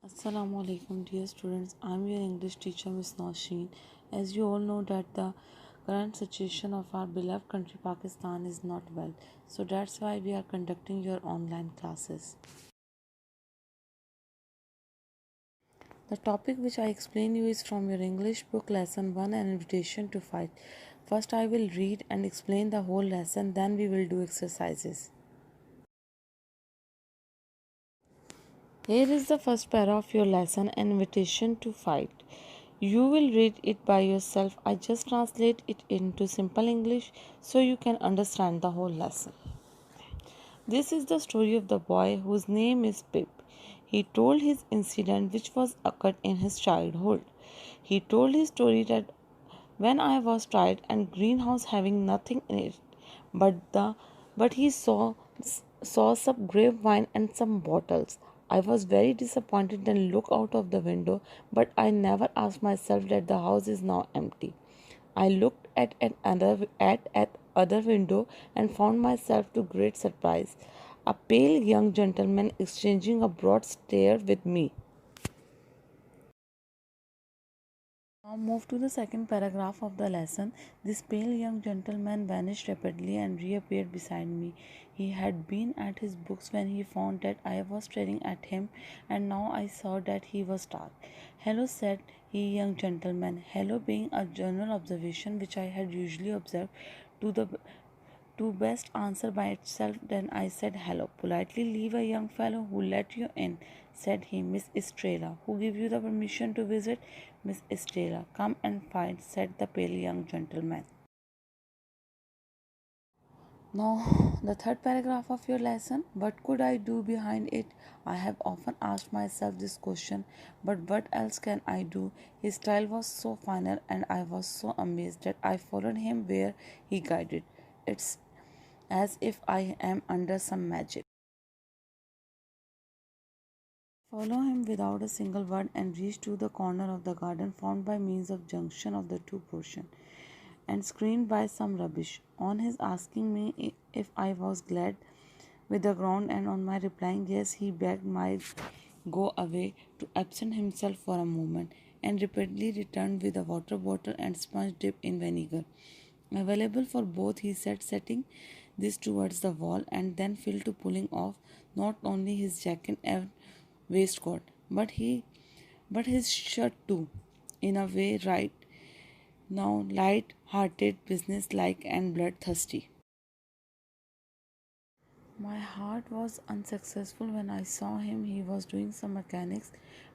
Assalamu alaikum dear students. I'm your English teacher Miss Nausheen. As you all know that the current situation of our beloved country Pakistan is not well. So that's why we are conducting your online classes. The topic which I explain you is from your English book lesson 1, an invitation to fight. First I will read and explain the whole lesson, then we will do exercises. Here is the first para of your lesson, an invitation to fight. You will read it by yourself. I just translate it into simple English so you can understand the whole lesson. This is the story of the boy whose name is Pip. He told his incident which was occurred in his childhood. He told his story that when I was tired and greenhouse having nothing in it but the but he saw some grapevine and some bottles. I was very disappointed and looked out of the window, but I never asked myself that the house is now empty. I looked at other window and found myself to great surprise. A pale young gentleman exchanging a broad stare with me. Now move to the second paragraph of the lesson. This pale young gentleman vanished rapidly and reappeared beside me. He had been at his books when he found that I was staring at him, and now I saw that he was dark. Hello, said he, young gentleman. Hello being a general observation which I had usually observed to the to best answer by itself. Then I said hello. Politely leave a young fellow who let you in, said he. Miss Estrella, who gave you the permission to visit? Miss Estrella, come and find, said the pale young gentleman. Now, the third paragraph of your lesson. What could I do behind it? I have often asked myself this question, but what else can I do? His style was so final, and I was so amazed that I followed him where he guided. It's as if I am under some magic. Follow him without a single word and reach to the corner of the garden formed by means of junction of the two portions and screened by some rubbish. On his asking me if I was glad with the ground and on my replying yes, he begged my go away to absent himself for a moment and repeatedly returned with a water bottle and sponge dipped in vinegar. Available for both, he said, setting this towards the wall and then fell to pulling off not only his jacket and waistcoat, but his shirt too, in a way right now light hearted, business like and bloodthirsty. My heart was unsuccessful when I saw him. He was doing some mechanics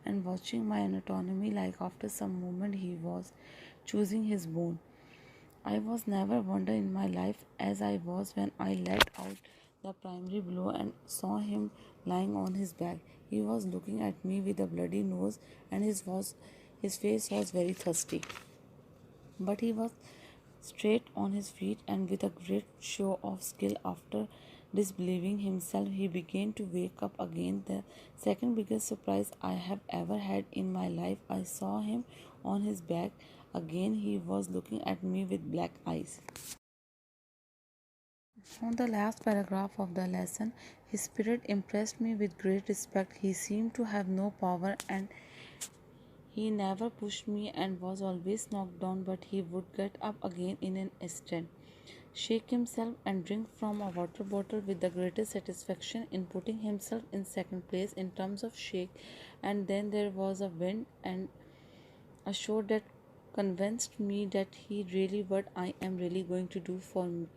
and watching my anatomy like after some moment he was choosing his bone. I was never wonder in my life as I was when I let out the primary blow and saw him lying on his back. He was looking at me with a bloody nose and his face was very thirsty. But he was straight on his feet and with a great show of skill. After disbelieving himself, he began to wake up again. The second biggest surprise I have ever had in my life. I saw him on his back again. He was looking at me with black eyes. On the last paragraph of the lesson, his spirit impressed me with great respect. He seemed to have no power and he never pushed me and was always knocked down, but he would get up again in an instant, shake himself, and drink from a water bottle with the greatest satisfaction in putting himself in second place in terms of shake. And then there was a wind and a show that convinced me that he really what I am really going to do for me.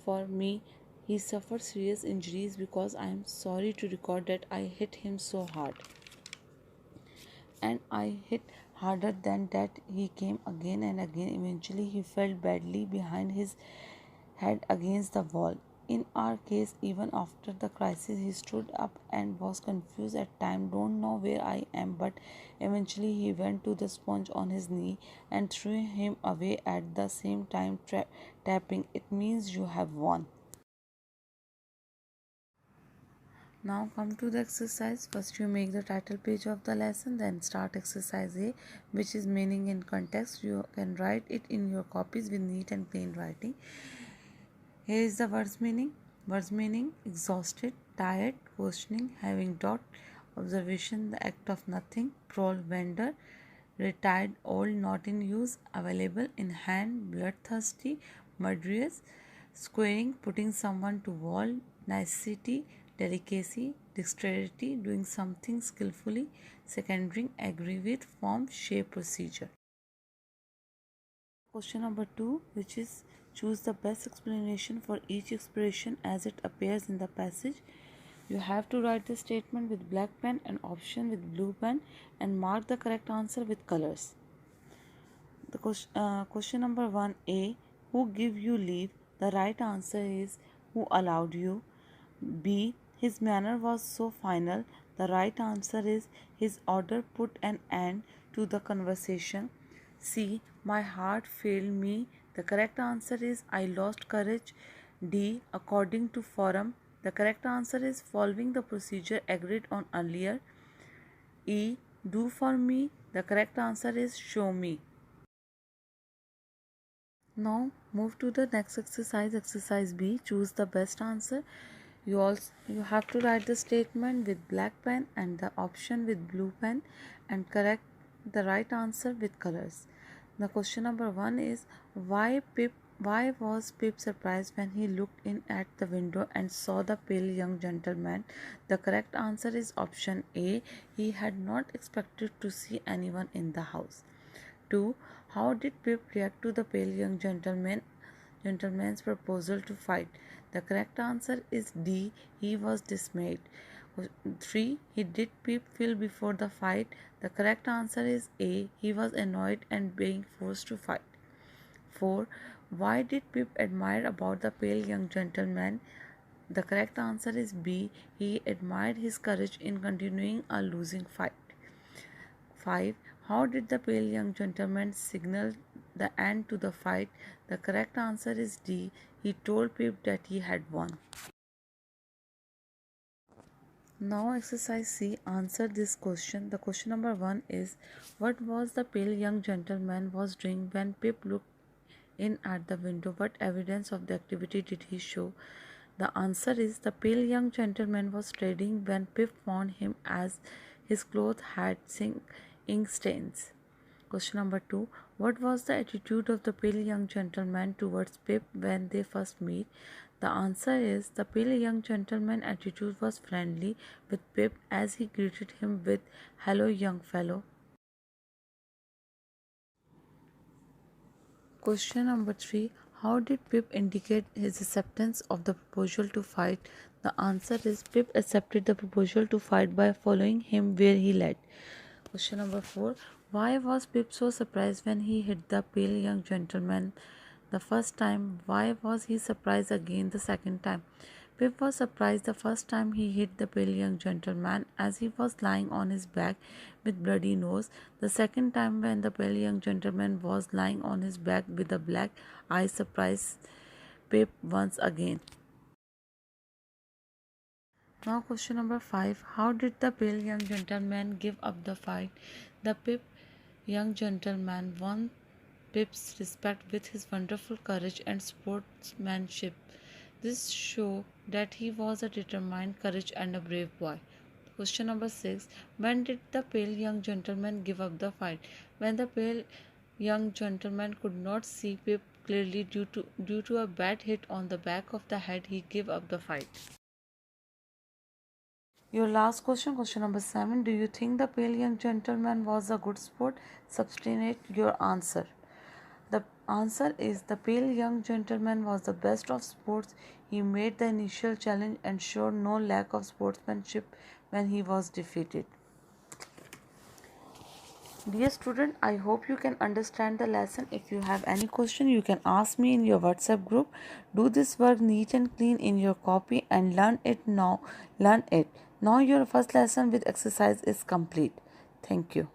For me, he suffered serious injuries because I am sorry to record that I hit him so hard and I hit harder than that. He came again and again. Eventually, he fell badly behind his head against the wall. In our case, even after the crisis, he stood up and was confused at times. Don't know where I am, but eventually he went to the sponge on his knee and threw him away at the same time, tapping. It means you have won. Now come to the exercise. First you make the title page of the lesson, then start exercise A, which is meaning in context. You can write it in your copies with neat and plain writing. Here is the words meaning. Words meaning: exhausted, tired, questioning, having doubt observation, the act of nothing. Prowl, vendor, retired, old, not in use, available, in hand, bloodthirsty, murderous. Squaring, putting someone to wall. Nicety, delicacy, dexterity, doing something skillfully. Secondary, agree with, form, shape, procedure. Question number 2, which is choose the best explanation for each expression as it appears in the passage. You have to write the statement with black pen and option with blue pen and mark the correct answer with colors. The question number 1a, who give you leave? The right answer is who allowed you. B, his manner was so final. The right answer is his order put an end to the conversation. C, my heart failed me. The correct answer is I lost courage. D, according to forum. The correct answer is following the procedure agreed on earlier. E, do for me. The correct answer is show me. Now move to the next exercise. Exercise B. Choose the best answer. You have to write the statement with black pen and the option with blue pen and correct the right answer with colors. The question number 1 is why was Pip surprised when he looked in at the window and saw the pale young gentleman? The correct answer is option A. He had not expected to see anyone in the house. 2. How did Pip react to the pale young gentleman's proposal to fight? The correct answer is D. He was dismayed. 3. He did Pip feel before the fight? The correct answer is A. He was annoyed and being forced to fight. 4. Why did Pip admire about the pale young gentleman? The correct answer is B. He admired his courage in continuing a losing fight. 5. How did the pale young gentleman signal the end to the fight? The correct answer is D. He told Pip that he had won. Now exercise C. Answer this question. The question number 1 is what was the pale young gentleman was doing when Pip looked in at the window? What evidence of the activity did he show? The answer is the pale young gentleman was trading when Pip found him as his clothes had ink stains. Question number 2. What was the attitude of the pale young gentleman towards Pip when they first meet? The answer is the pale young gentleman's attitude was friendly with Pip as he greeted him with "Hello, young fellow." Question number 3. How did Pip indicate his acceptance of the proposal to fight? The answer is Pip accepted the proposal to fight by following him where he led. Question number 4. Why was Pip so surprised when he hit the pale young gentleman the first time? Why was he surprised again the second time? Pip was surprised the first time he hit the pale young gentleman as he was lying on his back with bloody nose. The second time when the pale young gentleman was lying on his back with a black eye surprised Pip once again. Now question number 5. How did the pale young gentleman give up the fight? The young gentleman won Pip's respect with his wonderful courage and sportsmanship. This showed that he was a determined, courage and a brave boy. Question number 6. When did the pale young gentleman give up the fight? When the pale young gentleman could not see Pip clearly due to a bad hit on the back of the head, he gave up the fight. Your last question, question number 7. Do you think the pale young gentleman was a good sport? Substantiate your answer. The answer is the pale young gentleman was the best of sports. He made the initial challenge and showed no lack of sportsmanship when he was defeated. Dear student, I hope you can understand the lesson. If you have any question, you can ask me in your WhatsApp group. Do this work neat and clean in your copy and learn it now. Learn it. Now your first lesson with exercise is complete. Thank you.